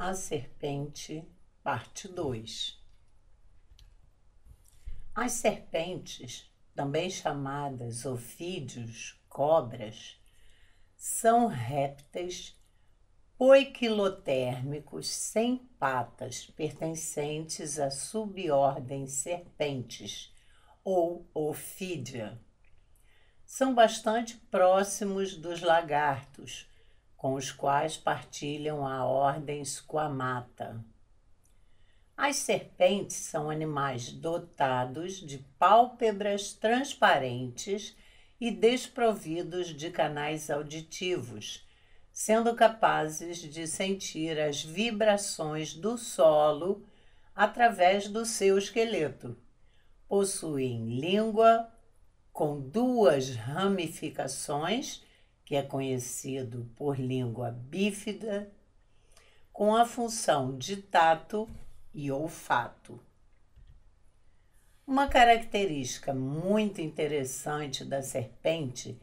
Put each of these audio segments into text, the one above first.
A serpente, parte 2. As serpentes, também chamadas ofídeos, cobras, são répteis poiquilotérmicos sem patas, pertencentes à subordem Serpentes, ou Ofídea. São bastante próximos dos lagartos, com os quais partilham a ordem Squamata. As serpentes são animais dotados de pálpebras transparentes e desprovidos de canais auditivos, sendo capazes de sentir as vibrações do solo através do seu esqueleto. Possuem língua com 2 ramificações, que é conhecido por língua bífida, com a função de tato e olfato. Uma característica muito interessante da serpente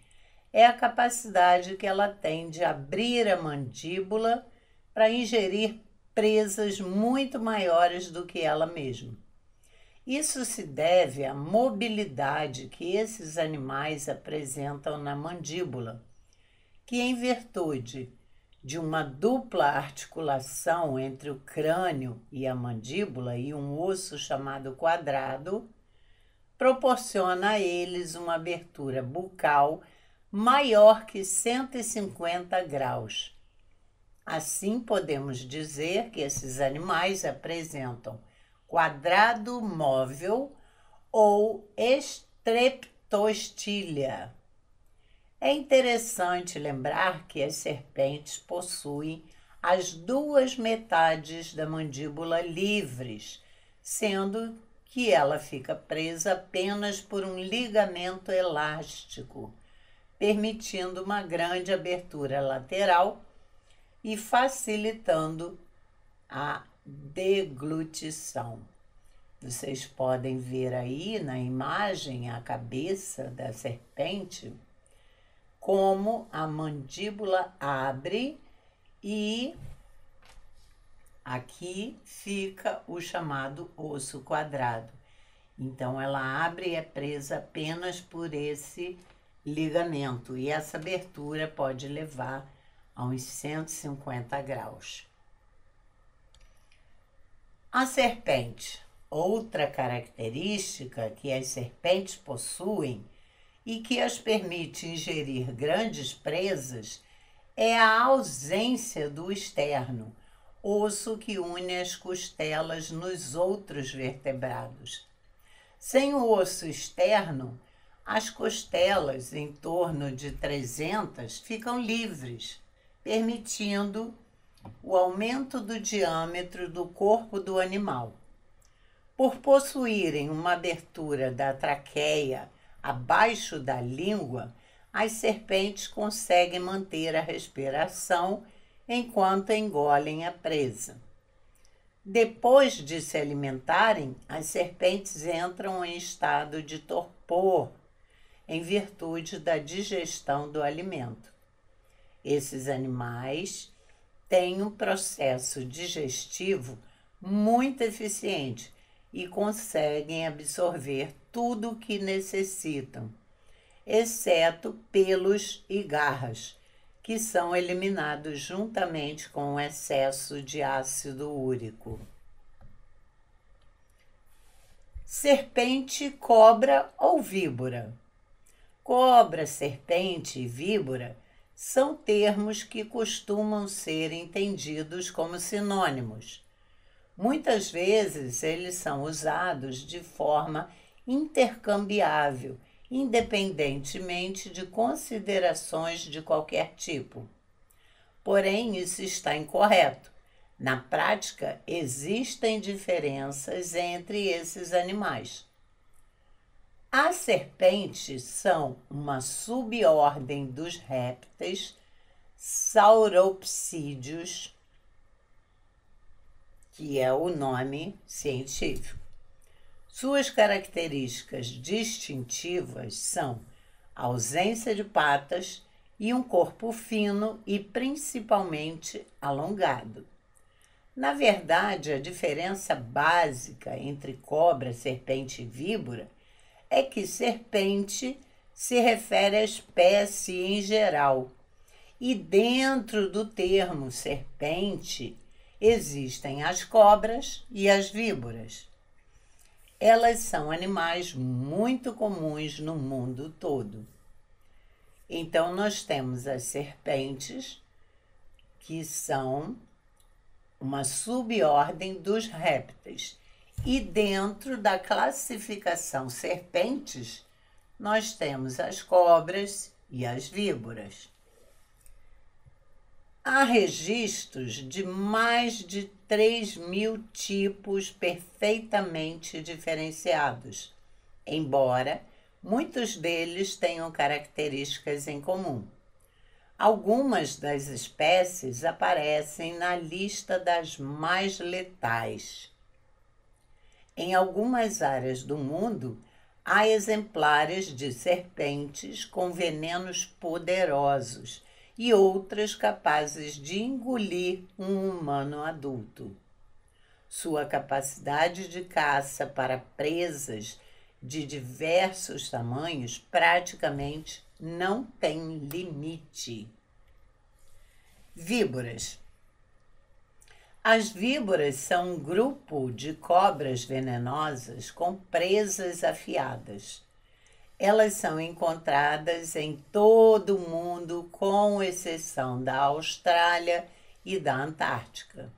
é a capacidade que ela tem de abrir a mandíbula para ingerir presas muito maiores do que ela mesma. Isso se deve à mobilidade que esses animais apresentam na mandíbula, que, em virtude de uma dupla articulação entre o crânio e a mandíbula e um osso chamado quadrado, proporciona a eles uma abertura bucal maior que 150 graus. Assim, podemos dizer que esses animais apresentam quadrado móvel ou estreptostilha. É interessante lembrar que as serpentes possuem as 2 metades da mandíbula livres, sendo que ela fica presa apenas por um ligamento elástico, permitindo uma grande abertura lateral e facilitando a deglutição. Vocês podem ver aí na imagem a cabeça da serpente, como a mandíbula abre e aqui fica o chamado osso quadrado. Então, ela abre e é presa apenas por esse ligamento, e essa abertura pode levar a uns 150 graus. A serpente, outra característica que as serpentes possuem e que as permite ingerir grandes presas é a ausência do externo, osso que une as costelas nos outros vertebrados. Sem o osso externo, as costelas, em torno de 300, ficam livres, permitindo o aumento do diâmetro do corpo do animal. Por possuírem uma abertura da traqueia abaixo da língua, as serpentes conseguem manter a respiração enquanto engolem a presa. Depois de se alimentarem, as serpentes entram em estado de torpor, em virtude da digestão do alimento. Esses animais têm um processo digestivo muito eficiente e conseguem absorver tudo o que necessitam, exceto pelos e garras, que são eliminados juntamente com o excesso de ácido úrico. Serpente, cobra ou víbora. Cobra, serpente e víbora são termos que costumam ser entendidos como sinônimos. Muitas vezes eles são usados de forma intercambiável, independentemente de considerações de qualquer tipo. Porém, isso está incorreto. Na prática, existem diferenças entre esses animais. As serpentes são uma subordem dos répteis sauropsídeos, que é o nome científico. Suas características distintivas são a ausência de patas e um corpo fino e principalmente alongado. Na verdade, a diferença básica entre cobra, serpente e víbora é que serpente se refere à espécie em geral, e dentro do termo serpente existem as cobras e as víboras. Elas são animais muito comuns no mundo todo. Então, nós temos as serpentes, que são uma subordem dos répteis. E dentro da classificação serpentes, nós temos as cobras e as víboras. Há registros de mais de 3.000 tipos perfeitamente diferenciados, embora muitos deles tenham características em comum. Algumas das espécies aparecem na lista das mais letais. Em algumas áreas do mundo, há exemplares de serpentes com venenos poderosos e outras capazes de engolir um humano adulto. Sua capacidade de caça para presas de diversos tamanhos praticamente não tem limite. Víboras. As víboras são um grupo de cobras venenosas com presas afiadas. Elas são encontradas em todo o mundo, com exceção da Austrália e da Antártica.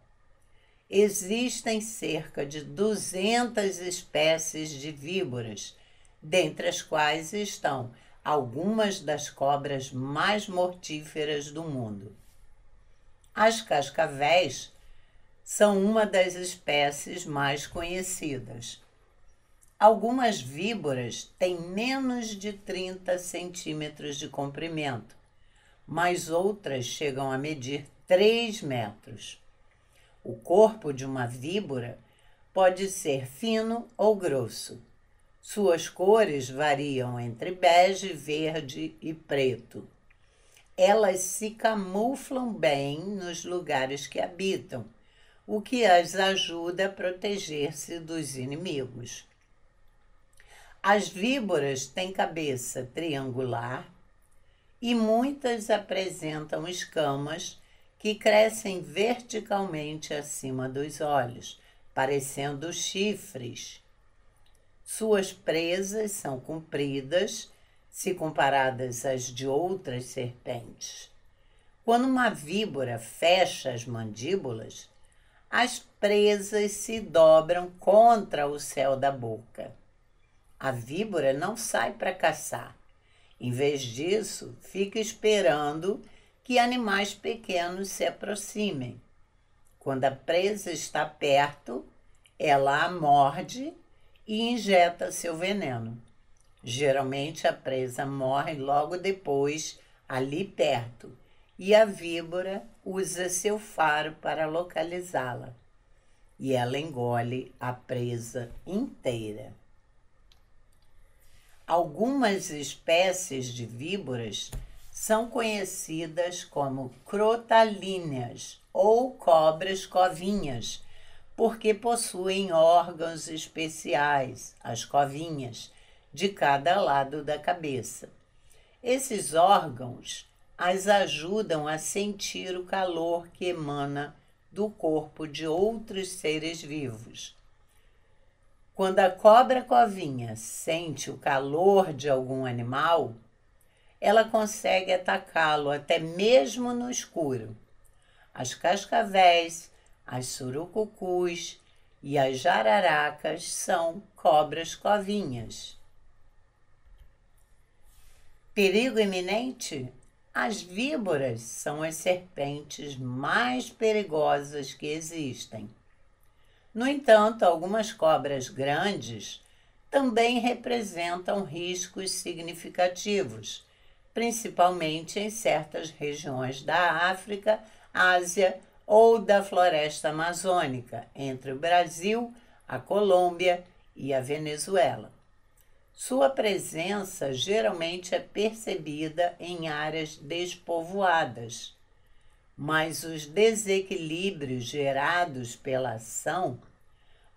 Existem cerca de 200 espécies de víboras, dentre as quais estão algumas das cobras mais mortíferas do mundo. As cascavéis são uma das espécies mais conhecidas. Algumas víboras têm menos de 30 centímetros de comprimento, mas outras chegam a medir 3 metros. O corpo de uma víbora pode ser fino ou grosso. Suas cores variam entre bege, verde e preto. Elas se camuflam bem nos lugares que habitam, o que as ajuda a proteger-se dos inimigos. As víboras têm cabeça triangular e muitas apresentam escamas que crescem verticalmente acima dos olhos, parecendo chifres. Suas presas são compridas, se comparadas às de outras serpentes. Quando uma víbora fecha as mandíbulas, as presas se dobram contra o céu da boca. A víbora não sai para caçar. Em vez disso, fica esperando que animais pequenos se aproximem. Quando a presa está perto, ela a morde e injeta seu veneno. Geralmente a presa morre logo depois, ali perto, e a víbora usa seu faro para localizá-la. E ela engole a presa inteira. Algumas espécies de víboras são conhecidas como crotalíneas ou cobras covinhas, porque possuem órgãos especiais, as covinhas, de cada lado da cabeça. Esses órgãos as ajudam a sentir o calor que emana do corpo de outros seres vivos. Quando a cobra covinha sente o calor de algum animal, ela consegue atacá-lo até mesmo no escuro. As cascavéis, as surucucus e as jararacas são cobras covinhas. Perigo iminente? As víboras são as serpentes mais perigosas que existem. No entanto, algumas cobras grandes também representam riscos significativos, principalmente em certas regiões da África, Ásia ou da floresta amazônica, entre o Brasil, a Colômbia e a Venezuela. Sua presença geralmente é percebida em áreas despovoadas, mas os desequilíbrios gerados pela ação,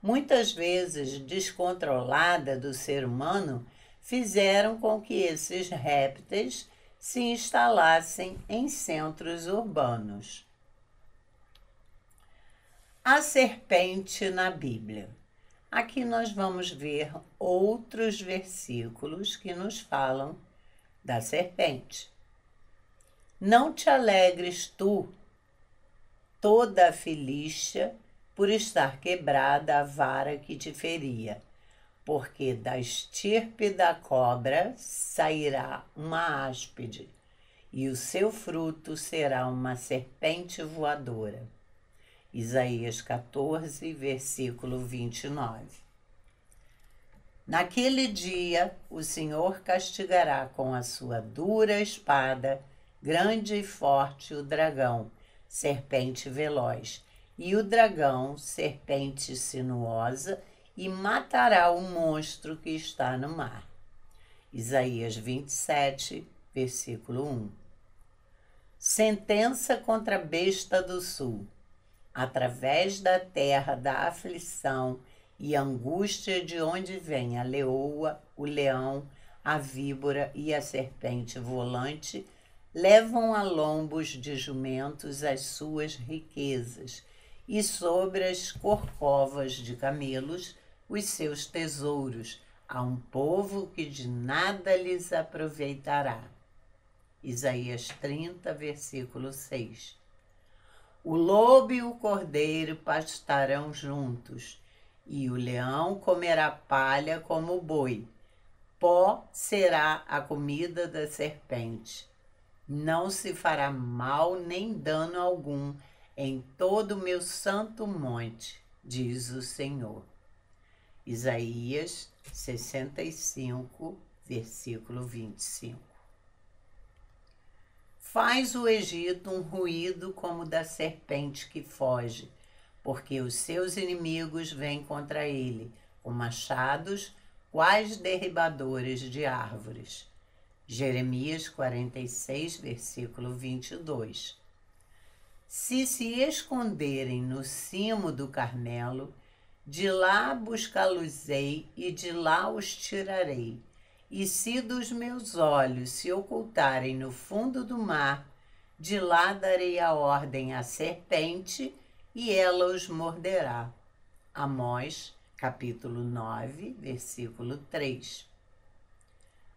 muitas vezes descontrolada do ser humano, fizeram com que esses répteis se instalassem em centros urbanos. A serpente na Bíblia. Aqui nós vamos ver outros versículos que nos falam da serpente. Não te alegres tu, toda a Filístia, por estar quebrada a vara que te feria, porque da estirpe da cobra sairá uma áspide, e o seu fruto será uma serpente voadora. Isaías 14, versículo 29. Naquele dia, o Senhor castigará com a sua dura espada, grande e forte, o dragão, serpente veloz, e o dragão, serpente sinuosa, e matará o monstro que está no mar. Isaías 27, versículo 1. Sentença contra a besta do sul. Através da terra da aflição e angústia de onde vem a leoa, o leão, a víbora e a serpente volante, levam a lombos de jumentos as suas riquezas, e sobre as corcovas de camelos os seus tesouros, a um povo que de nada lhes aproveitará. Isaías 30, versículo 6. O lobo e o cordeiro pastarão juntos, e o leão comerá palha como o boi. Pó será a comida da serpente. Não se fará mal nem dano algum em todo o meu santo monte, diz o Senhor. Isaías 65, versículo 25. Faz o Egito um ruído como da serpente que foge, porque os seus inimigos vêm contra ele, com machados, quais derribadores de árvores. Jeremias 46, versículo 22. Se esconderem no cimo do Carmelo, de lá buscá-los-ei e de lá os tirarei. E se dos meus olhos se ocultarem no fundo do mar, de lá darei a ordem à serpente, e ela os morderá. Amós, capítulo 9, versículo 3.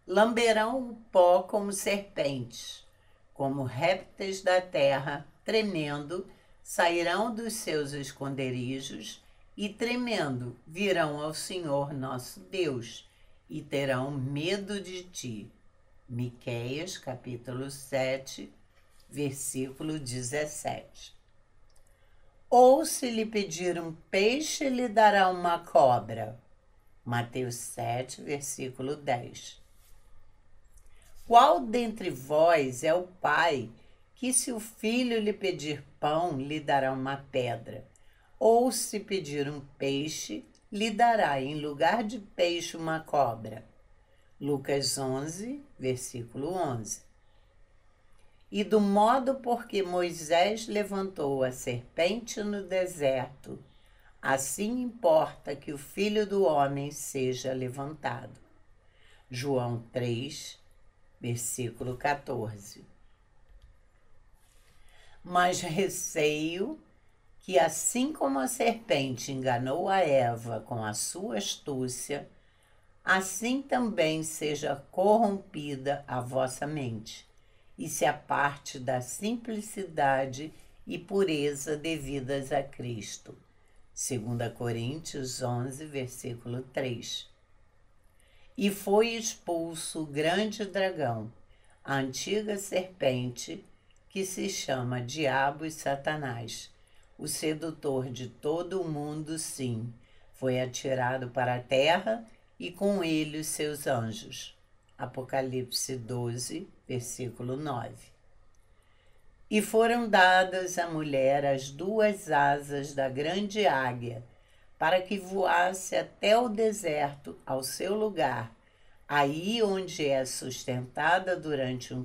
Lamberão o pó como serpentes, como répteis da terra, tremendo, sairão dos seus esconderijos, e tremendo virão ao Senhor nosso Deus, e terão medo de ti. Miqueias, capítulo 7, versículo 17. Ou se lhe pedir um peixe, lhe dará uma cobra. Mateus 7, versículo 10. Qual dentre vós é o pai que, se o filho lhe pedir pão, lhe dará uma pedra? Ou se pedir um peixe, lhe dará em lugar de peixe uma cobra? Lucas 11, versículo 11. E do modo por que Moisés levantou a serpente no deserto, assim importa que o Filho do Homem seja levantado. João 3, versículo 14. Mas receio que, assim como a serpente enganou a Eva com a sua astúcia, assim também seja corrompida a vossa mente, e se aparte da simplicidade e pureza devidas a Cristo. 2 Coríntios 11, versículo 3. E foi expulso o grande dragão, a antiga serpente, que se chama Diabo e Satanás, o sedutor de todo o mundo, sim, foi atirado para a terra e com ele os seus anjos. Apocalipse 12, versículo 9. E foram dadas à mulher as duas asas da grande águia, para que voasse até o deserto, ao seu lugar, aí onde é sustentada durante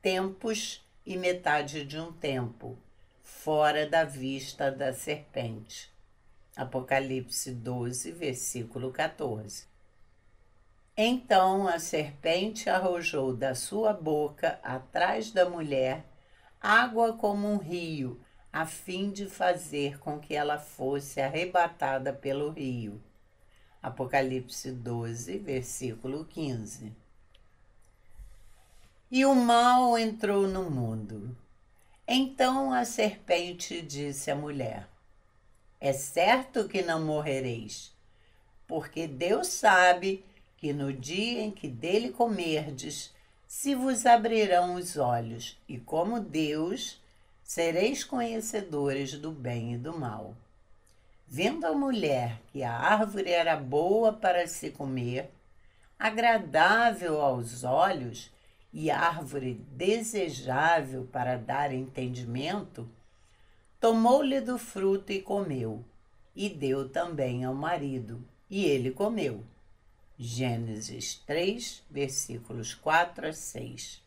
tempos e metade de um tempo, fora da vista da serpente. Apocalipse 12, versículo 14. Então a serpente arrojou da sua boca, atrás da mulher, água como um rio, a fim de fazer com que ela fosse arrebatada pelo rio. Apocalipse 12, versículo 15. E o mal entrou no mundo. Então a serpente disse à mulher: é certo que não morrereis, porque Deus sabe que no dia em que dele comerdes, se vos abrirão os olhos, e como Deus, sereis conhecedores do bem e do mal. Vendo a mulher que a árvore era boa para se comer, agradável aos olhos e árvore desejável para dar entendimento, tomou-lhe do fruto e comeu, e deu também ao marido, e ele comeu. Gênesis 3, versículos 4 a 6.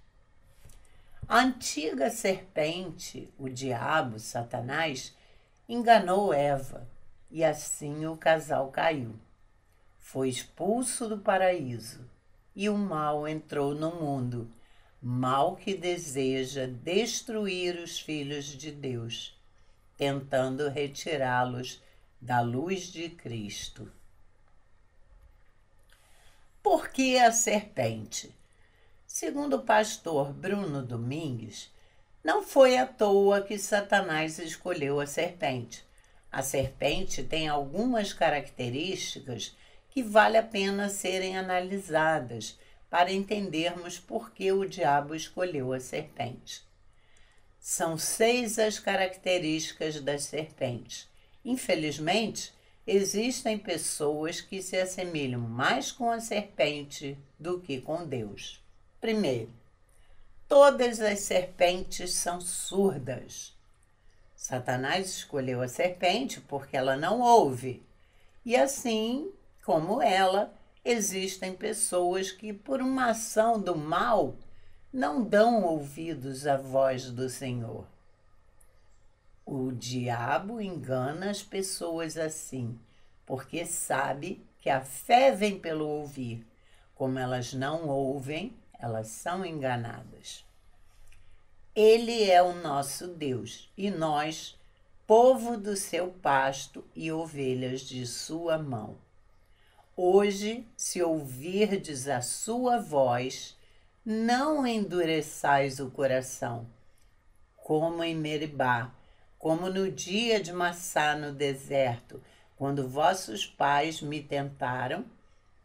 A antiga serpente, o diabo, Satanás, enganou Eva, e assim o casal caiu. Foi expulso do paraíso, e o mal entrou no mundo, mal que deseja destruir os filhos de Deus, tentando retirá-los da luz de Cristo. Por que a serpente? Segundo o pastor Bruno Domingues, não foi à toa que Satanás escolheu a serpente. A serpente tem algumas características que vale a pena serem analisadas para entendermos por que o diabo escolheu a serpente. São 6 as características das serpentes. Infelizmente, existem pessoas que se assemelham mais com a serpente do que com Deus. Primeiro, todas as serpentes são surdas. Satanás escolheu a serpente porque ela não ouve. E assim como ela, existem pessoas que, por uma ação do mal, não dão ouvidos à voz do Senhor. O diabo engana as pessoas assim, porque sabe que a fé vem pelo ouvir. Como elas não ouvem, elas são enganadas. Ele é o nosso Deus e nós, povo do seu pasto e ovelhas de sua mão. Hoje, se ouvirdes a sua voz, não endureçais o coração, como em Meribá, como no dia de Massá no deserto, quando vossos pais me tentaram,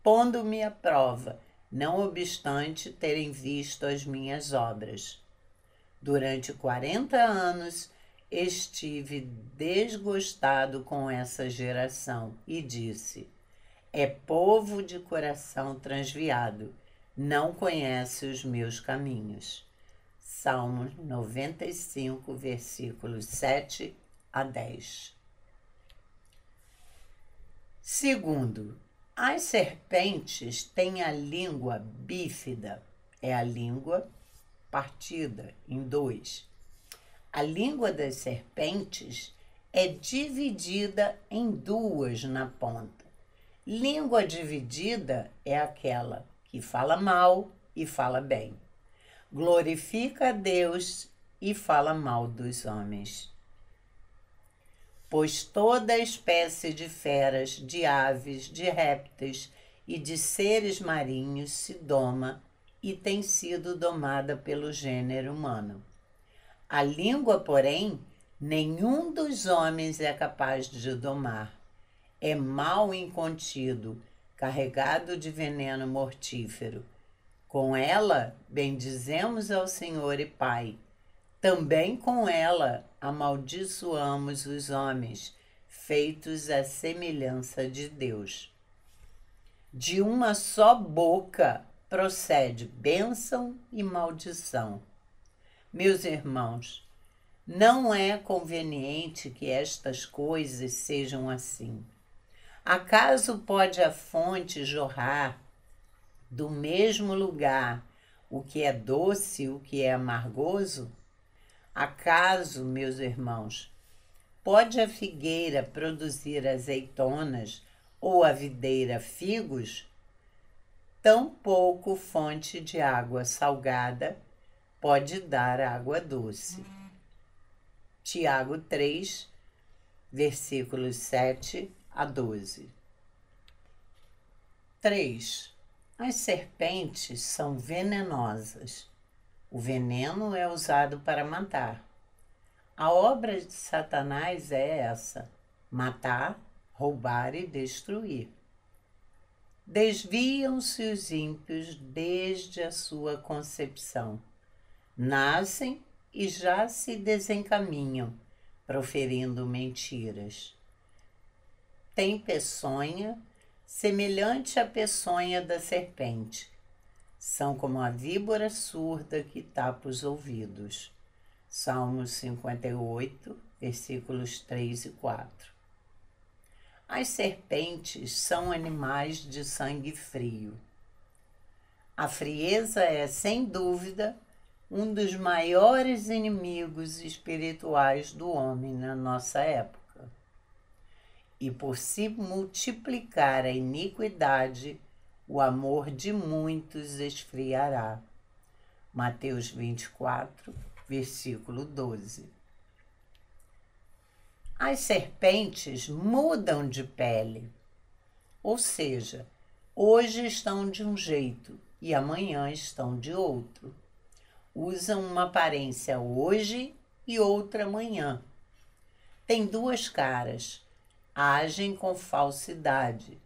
pondo-me à prova, não obstante terem visto as minhas obras. Durante 40 anos estive desgostado com essa geração e disse: é povo de coração transviado, não conhece os meus caminhos. Salmos 95, versículos 7 a 10. Segundo, as serpentes têm a língua bífida, é a língua partida em 2. A língua das serpentes é dividida em 2 na ponta. Língua dividida é aquela que fala mal e fala bem. Glorifica a Deus e fala mal dos homens. Pois toda espécie de feras, de aves, de répteis e de seres marinhos se doma e tem sido domada pelo gênero humano. A língua, porém, nenhum dos homens é capaz de domar. É mal incontido, carregado de veneno mortífero. Com ela, bendizemos ao Senhor e Pai. Também com ela, amaldiçoamos os homens, feitos à semelhança de Deus. De uma só boca procede bênção e maldição. Meus irmãos, não é conveniente que estas coisas sejam assim. Acaso pode a fonte jorrar do mesmo lugar o que é doce e o que é amargoso? Acaso, meus irmãos, pode a figueira produzir azeitonas ou a videira figos? Tampouco fonte de água salgada pode dar água doce. Tiago 3, versículos 7 a 12. 3. As serpentes são venenosas. O veneno é usado para matar. A obra de Satanás é essa: matar, roubar e destruir. Desviam-se os ímpios desde a sua concepção. Nascem e já se desencaminham, proferindo mentiras. Tem peçonha semelhante à peçonha da serpente. São como a víbora surda que tapa os ouvidos. Salmos 58, versículos 3 e 4. As serpentes são animais de sangue frio. A frieza é, sem dúvida, um dos maiores inimigos espirituais do homem na nossa época. E por se multiplicar a iniquidade, o amor de muitos esfriará. Mateus 24, versículo 12. As serpentes mudam de pele, ou seja, hoje estão de um jeito e amanhã estão de outro. Usam uma aparência hoje e outra amanhã. Tem duas caras, agem com falsidade,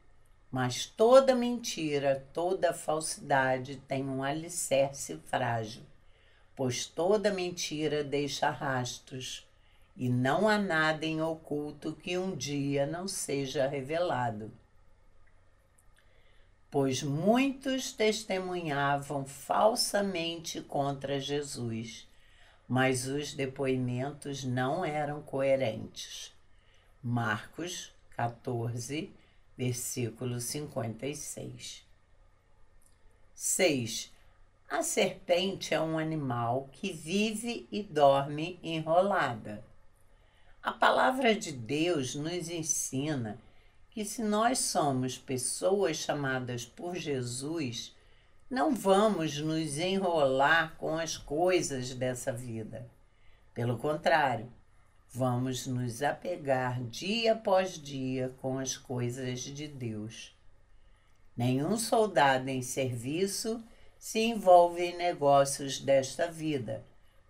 mas toda mentira, toda falsidade tem um alicerce frágil, pois toda mentira deixa rastros, e não há nada em oculto que um dia não seja revelado. Pois muitos testemunhavam falsamente contra Jesus, mas os depoimentos não eram coerentes. Marcos 14, versículo 56. 6. A serpente é um animal que vive e dorme enrolada. A palavra de Deus nos ensina que se nós somos pessoas chamadas por Jesus, não vamos nos enrolar com as coisas dessa vida. Pelo contrário, vamos nos apegar dia após dia com as coisas de Deus. Nenhum soldado em serviço se envolve em negócios desta vida,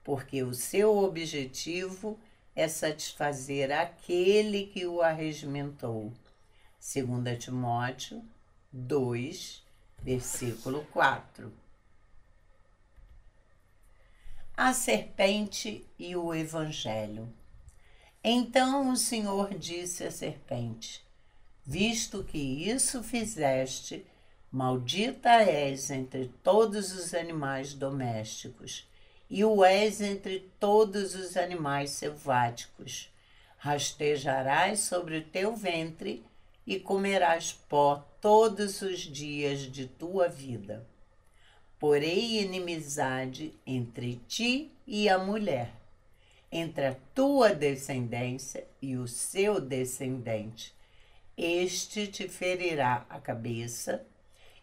porque o seu objetivo é satisfazer aquele que o arregimentou. 2 Timóteo 2, versículo 4. A serpente e o evangelho. Então o Senhor disse à serpente: visto que isso fizeste, maldita és entre todos os animais domésticos, e o és entre todos os animais selváticos. Rastejarás sobre o teu ventre e comerás pó todos os dias de tua vida. Porém, inimizade entre ti e a mulher, entre a tua descendência e o seu descendente. Este te ferirá a cabeça,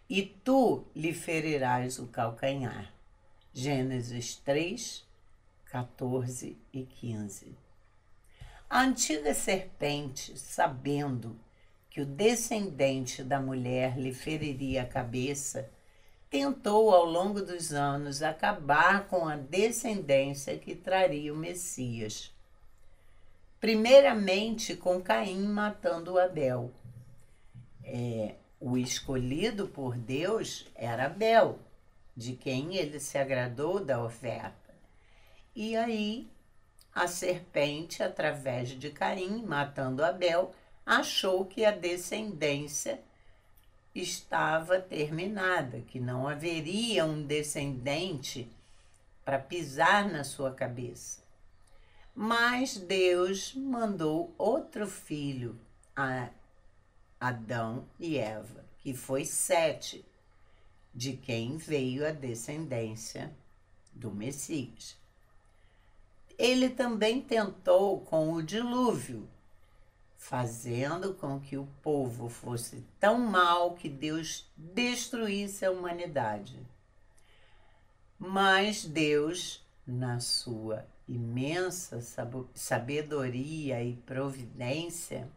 e tu lhe ferirás o calcanhar. Gênesis 3, 14 e 15. A antiga serpente, sabendo que o descendente da mulher lhe feriria a cabeça, tentou ao longo dos anos acabar com a descendência que traria o Messias. Primeiramente com Caim matando Abel. O escolhido por Deus era Abel, de quem ele se agradou da oferta. E aí a serpente, através de Caim, matando Abel, achou que a descendência estava terminada, que não haveria um descendente para pisar na sua cabeça. Mas Deus mandou outro filho a Adão e Eva, que foi Sete, de quem veio a descendência do Messias. ele também tentou com o dilúvio, fazendo com que o povo fosse tão mau que Deus destruísse a humanidade. Mas Deus, na sua imensa sabedoria e providência,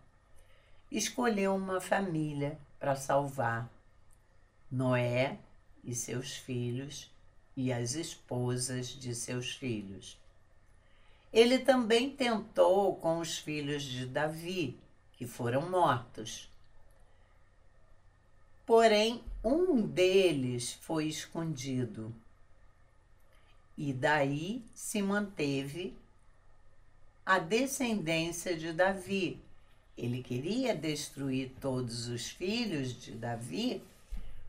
escolheu uma família para salvar: Noé e seus filhos e as esposas de seus filhos. Ele também tentou com os filhos de Davi, que foram mortos. Porém, um deles foi escondido, e daí se manteve a descendência de Davi. Ele queria destruir todos os filhos de Davi,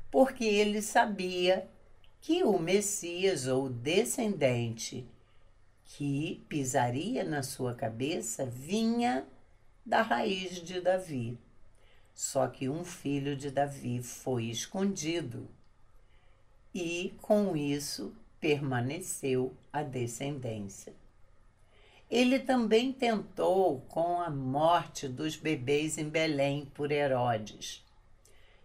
porque ele sabia que o Messias, ou descendente, que pisaria na sua cabeça, vinha da raiz de Davi. Só que um filho de Davi foi escondido e, com isso, permaneceu a descendência. Ele também tentou com a morte dos bebês em Belém por Herodes.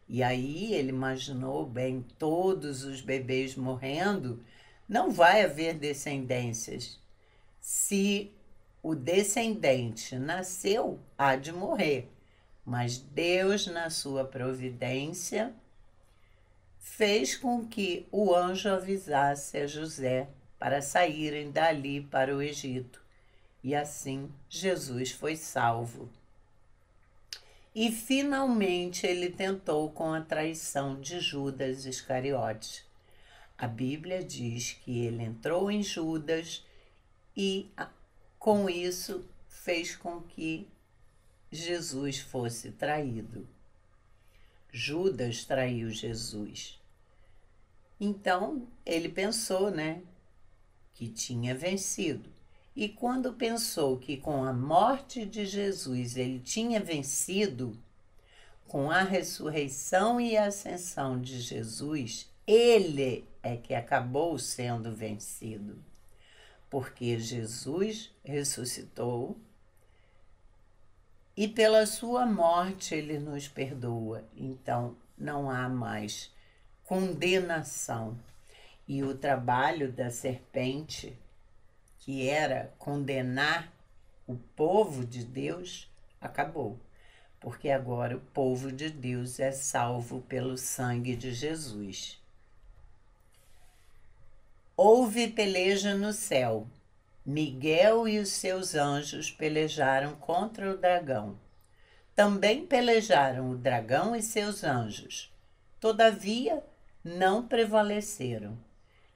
E aí ele imaginou, bem, todos os bebês morrendo, não vai haver descendências. Se o descendente nasceu, há de morrer. Mas Deus, na sua providência, fez com que o anjo avisasse a José para saírem dali para o Egito. E assim Jesus foi salvo. E finalmente ele tentou com a traição de Judas Iscariotes. A Bíblia diz que ele entrou em Judas e com isso fez com que Jesus fosse traído. Judas traiu Jesus. Então ele pensou, que tinha vencido. E quando pensou que com a morte de Jesus ele tinha vencido, com a ressurreição e a ascensão de Jesus, ele é que acabou sendo vencido. Porque Jesus ressuscitou e pela sua morte ele nos perdoa. Então não há mais condenação. E o trabalho da serpente, que era condenar o povo de Deus, acabou. Porque agora o povo de Deus é salvo pelo sangue de Jesus. Houve peleja no céu. Miguel e os seus anjos pelejaram contra o dragão. Também pelejaram o dragão e seus anjos. Todavia, não prevaleceram.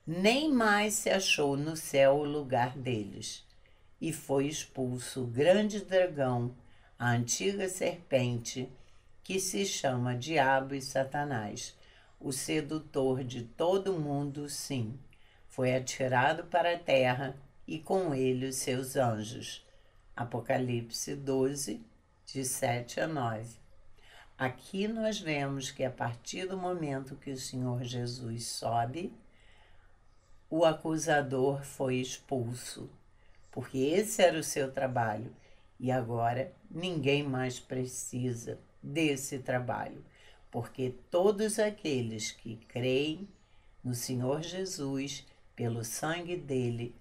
Nem mais se achou no céu o lugar deles. E foi expulso o grande dragão, a antiga serpente, que se chama Diabo e Satanás, o sedutor de todo mundo, sim. Foi atirado para a terra e com ele os seus anjos. Apocalipse 12, de 7 a 9. Aqui nós vemos que a partir do momento que o Senhor Jesus sobe, o acusador foi expulso, porque esse era o seu trabalho. E agora ninguém mais precisa desse trabalho, porque todos aqueles que creem no Senhor Jesus, pelo sangue dele,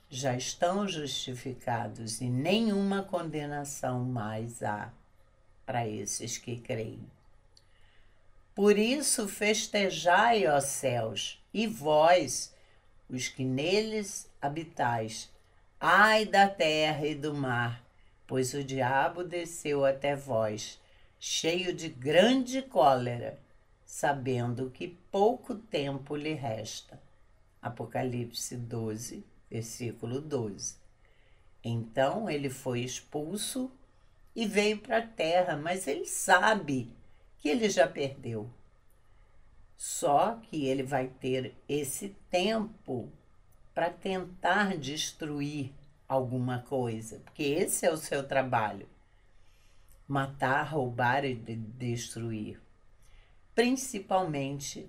já estão justificados e nenhuma condenação mais há para esses que creem. Por isso festejai, ó céus, e vós, os que neles habitais, ai da terra e do mar, pois o diabo desceu até vós, cheio de grande cólera, sabendo que pouco tempo lhe resta. Apocalipse 12, versículo 12. Então ele foi expulso e veio para a terra, mas ele sabe que ele já perdeu. Só que ele vai ter esse tempo para tentar destruir alguma coisa, porque esse é o seu trabalho: matar, roubar e destruir, principalmente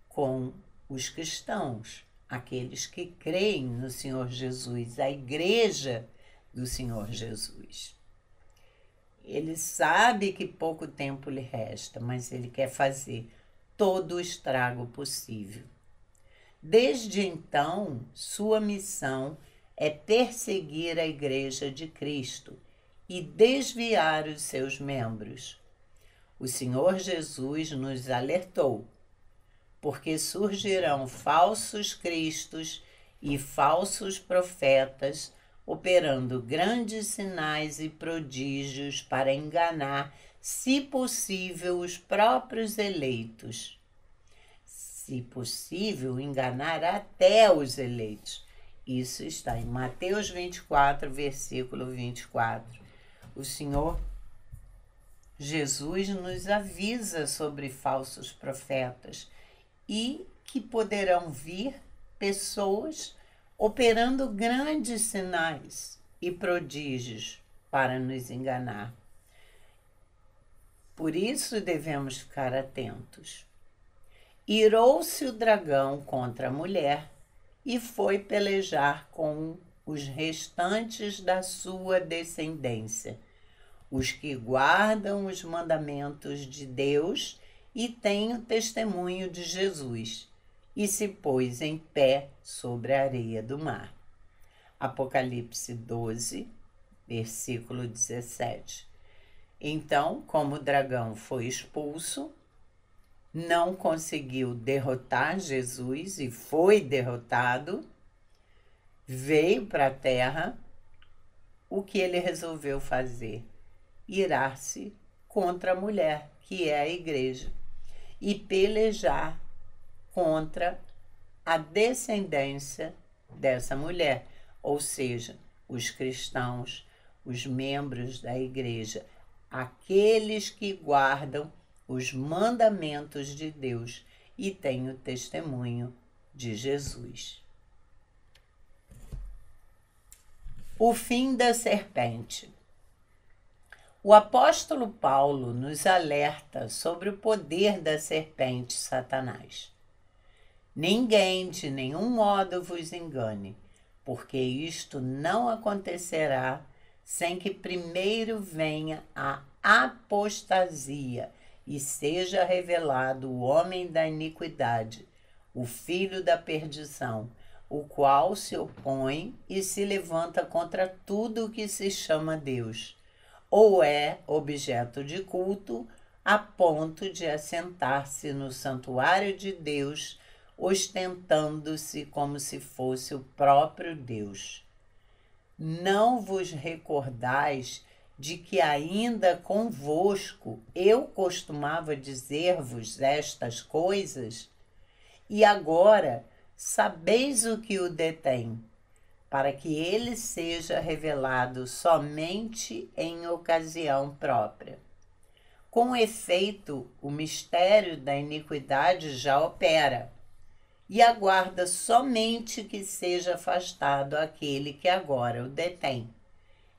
com os cristãos, aqueles que creem no Senhor Jesus, a igreja do Senhor Jesus. Ele sabe que pouco tempo lhe resta, mas ele quer fazer todo o estrago possível. Desde então, sua missão é perseguir a Igreja de Cristo e desviar os seus membros. O Senhor Jesus nos alertou, porque surgirão falsos cristos e falsos profetas, operando grandes sinais e prodígios para enganar, se possível, os próprios eleitos. Se possível, enganar até os eleitos. Isso está em Mateus 24, versículo 24. O Senhor Jesus nos avisa sobre falsos profetas e que poderão vir pessoas operando grandes sinais e prodígios para nos enganar. Por isso devemos ficar atentos. Irou-se o dragão contra a mulher e foi pelejar com os restantes da sua descendência, os que guardam os mandamentos de Deus e têm o testemunho de Jesus, e se pôs em pé sobre a areia do mar. Apocalipse 12, versículo 17. Então, como o dragão foi expulso, não conseguiu derrotar Jesus e foi derrotado, veio para a terra, o que ele resolveu fazer? Irar-se contra a mulher, que é a igreja, e pelejar contra a descendência dessa mulher, ou seja, os cristãos, os membros da igreja, aqueles que guardam os mandamentos de Deus e têm o testemunho de Jesus. O fim da serpente. O apóstolo Paulo nos alerta sobre o poder da serpente Satanás. Ninguém de nenhum modo vos engane, porque isto não acontecerá sem que primeiro venha a apostasia e seja revelado o homem da iniquidade, o filho da perdição, o qual se opõe e se levanta contra tudo o que se chama Deus, ou é objeto de culto, a ponto de assentar-se no santuário de Deus, ostentando-se como se fosse o próprio Deus. Não vos recordais de que ainda convosco eu costumava dizer-vos estas coisas? E agora sabeis o que o detém, para que ele seja revelado somente em ocasião própria. Com efeito, o mistério da iniquidade já opera, e aguarda somente que seja afastado aquele que agora o detém.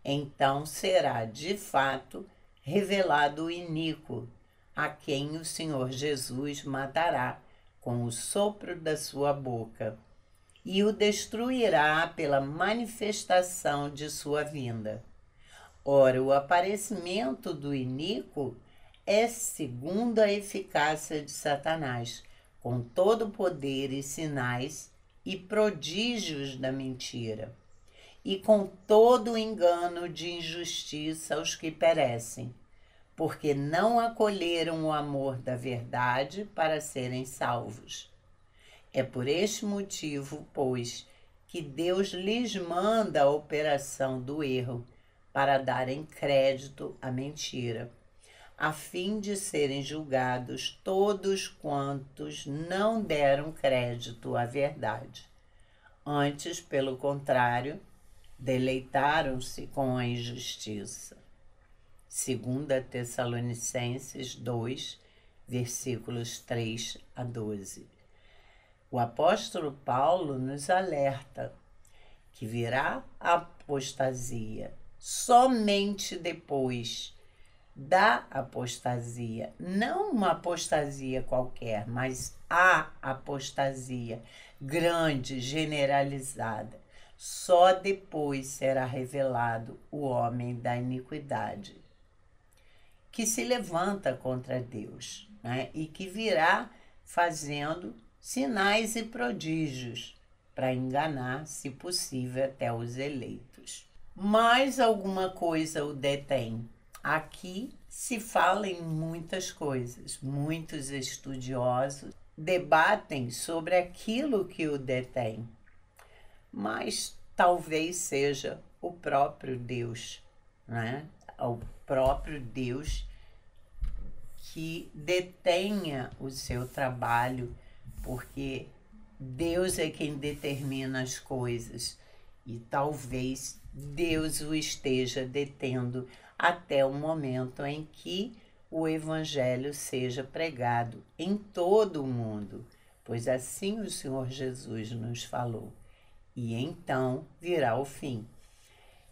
Então será, de fato, revelado o iníquo, a quem o Senhor Jesus matará com o sopro da sua boca, e o destruirá pela manifestação de sua vinda. Ora, o aparecimento do iníquo é segundo a eficácia de Satanás, com todo o poder e sinais e prodígios da mentira, e com todo o engano de injustiça aos que perecem, porque não acolheram o amor da verdade para serem salvos. É por este motivo, pois, que Deus lhes manda a operação do erro, para darem crédito à mentira, a fim de serem julgados todos quantos não deram crédito à verdade. Antes, pelo contrário, deleitaram-se com a injustiça. 2 Tessalonicenses 2, versículos 3 a 12. O apóstolo Paulo nos alerta que virá a apostasia somente depois da apostasia, não uma apostasia qualquer, mas a apostasia, grande, generalizada. Só depois será revelado o homem da iniquidade, que se levanta contra Deus, né? E que virá fazendo sinais e prodígios para enganar, se possível, até os eleitos. Mais alguma coisa o detém. Aqui se fala em muitas coisas. Muitos estudiosos debatem sobre aquilo que o detém, mas talvez seja o próprio Deus, né? O próprio Deus que detenha o seu trabalho, porque Deus é quem determina as coisas e talvez Deus o esteja detendo até o momento em que o Evangelho seja pregado em todo o mundo, pois assim o Senhor Jesus nos falou. E então virá o fim.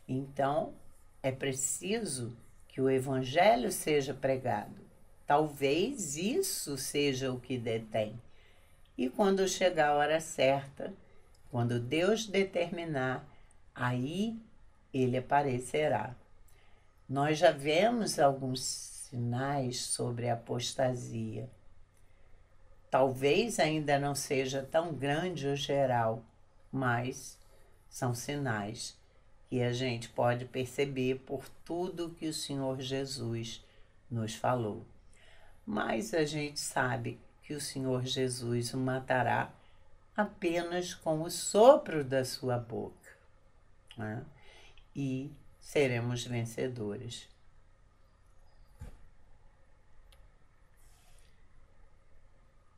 Então é preciso que o Evangelho seja pregado. Talvez isso seja o que detém. E quando chegar a hora certa, quando Deus determinar, aí ele aparecerá. Nós já vemos alguns sinais sobre a apostasia. Talvez ainda não seja tão grande ou geral, mas são sinais que a gente pode perceber por tudo que o Senhor Jesus nos falou. Mas a gente sabe que o Senhor Jesus o matará apenas com o sopro da sua boca, né? E seremos vencedores.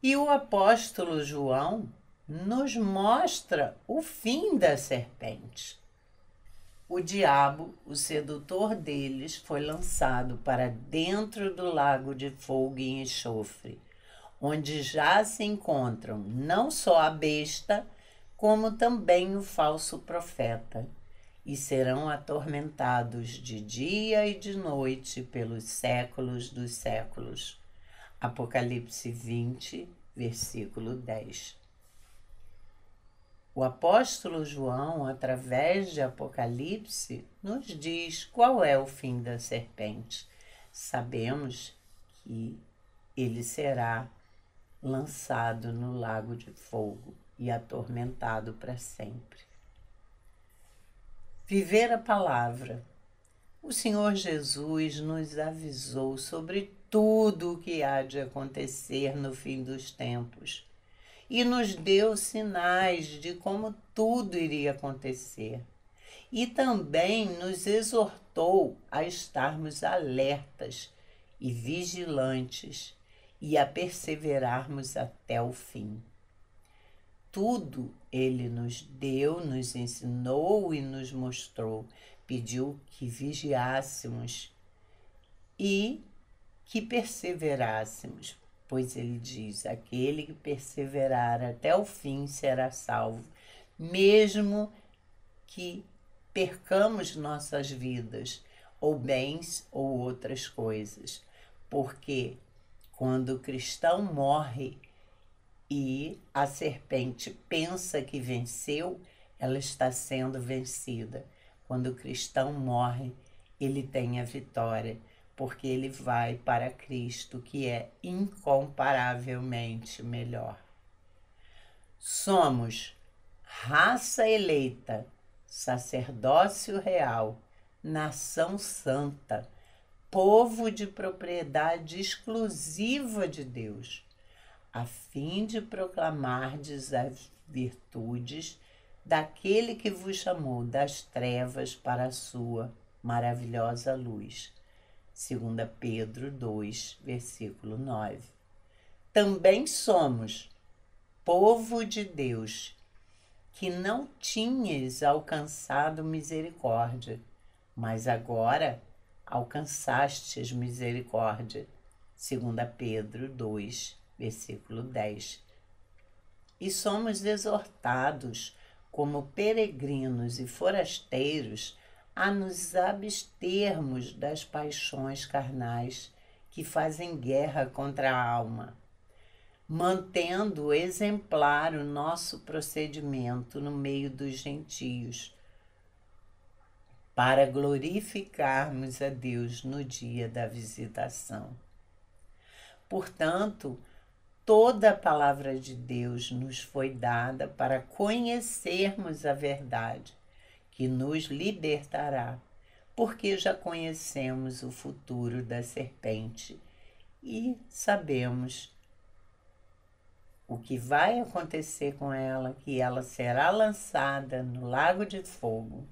E o apóstolo João nos mostra o fim da serpente. O diabo, o sedutor deles, foi lançado para dentro do lago de fogo e enxofre, onde já se encontram não só a besta, como também o falso profeta, e serão atormentados de dia e de noite pelos séculos dos séculos. Apocalipse 20, versículo 10. O apóstolo João, através de Apocalipse, nos diz qual é o fim da serpente. Sabemos que ele será lançado no lago de fogo e atormentado para sempre. Viver a palavra. O Senhor Jesus nos avisou sobre tudo o que há de acontecer no fim dos tempos e nos deu sinais de como tudo iria acontecer. E também nos exortou a estarmos alertas e vigilantes e a perseverarmos até o fim. Tudo ele nos deu, nos ensinou e nos mostrou. Pediu que vigiássemos e que perseverássemos, pois ele diz: aquele que perseverar até o fim será salvo, mesmo que percamos nossas vidas, ou bens ou outras coisas. Porque quando o cristão morre e a serpente pensa que venceu, ela está sendo vencida. Quando o cristão morre, ele tem a vitória, porque ele vai para Cristo, que é incomparavelmente melhor. Somos raça eleita, sacerdócio real, nação santa, povo de propriedade exclusiva de Deus, a fim de proclamardes as virtudes daquele que vos chamou das trevas para a sua maravilhosa luz. 2 Pedro 2, versículo 9. Também somos povo de Deus, que não tinhas alcançado misericórdia, mas agora alcançastes misericórdia. 2 Pedro 2, versículo 10. E somos exortados, como peregrinos e forasteiros, a nos abstermos das paixões carnais que fazem guerra contra a alma. mantendo exemplar o nosso procedimento no meio dos gentios, para glorificarmos a Deus no dia da visitação. Portanto, toda a palavra de Deus nos foi dada para conhecermos a verdade, que nos libertará, porque já conhecemos o futuro da serpente e sabemos o que vai acontecer com ela, que ela será lançada no lago de fogo.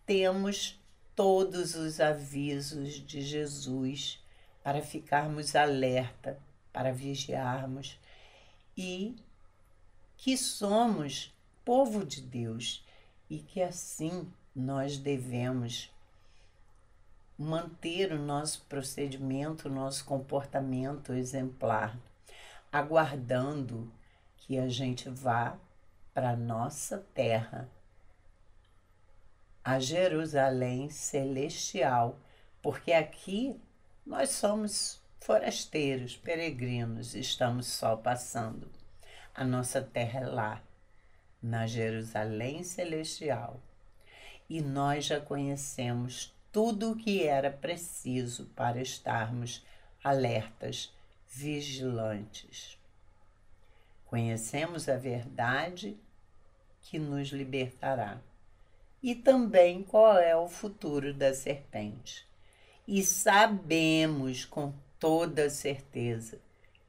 Temos todos os avisos de Jesus para ficarmos alerta, para vigiarmos, e que somos povo de Deus e que assim nós devemos manter o nosso procedimento, o nosso comportamento exemplar, aguardando que a gente vá para a nossa terra, a Jerusalém celestial, porque aqui nós somos forasteiros, peregrinos, estamos só passando. A nossa terra é lá, na Jerusalém celestial. E nós já conhecemos tudo o que era preciso para estarmos alertas, vigilantes. Conhecemos a verdade que nos libertará. E também qual é o futuro da serpente. E sabemos com toda certeza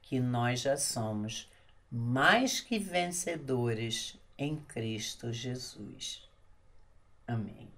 que nós já somos mais que vencedores em Cristo Jesus. Amém.